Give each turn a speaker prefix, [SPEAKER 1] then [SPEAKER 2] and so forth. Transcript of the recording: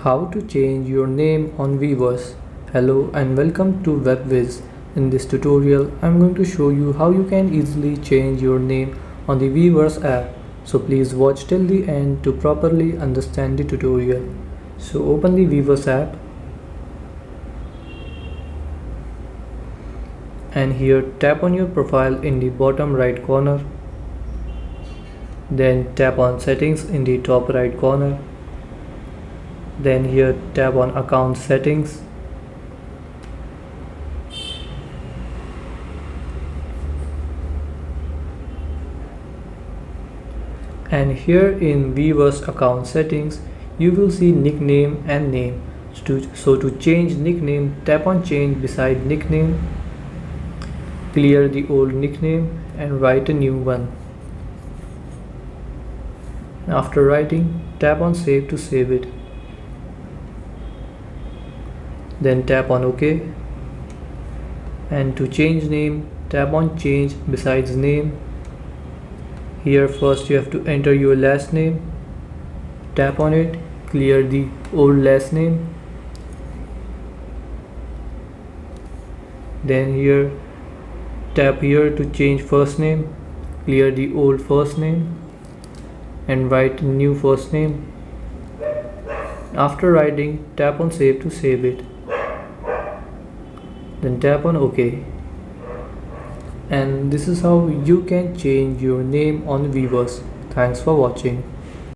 [SPEAKER 1] How to change your name on Weverse. Hello and welcome to Whizz. In this tutorial, I'm going to show you how you can easily change your name on the Weverse app. So please watch till the end to properly understand the tutorial. So open the Weverse app and here tap on your profile in the bottom right corner. Then tap on settings in the top right corner. Then here tap on account settings. And here in Weverse account settings, you will see nickname and name. So to change nickname, tap on change beside nickname. Clear the old nickname and write a new one. After writing, tap on save to save it. Then tap on OK. And to change name, tap on change besides name. Here first you have to enter your last name. Tap on it, clear the old last name. Then here tap here to change first name. Clear the old first name and write new first name. After writing, tap on save to save it. Then tap on OK. And this is how you can change your name on Weverse. Thanks for watching.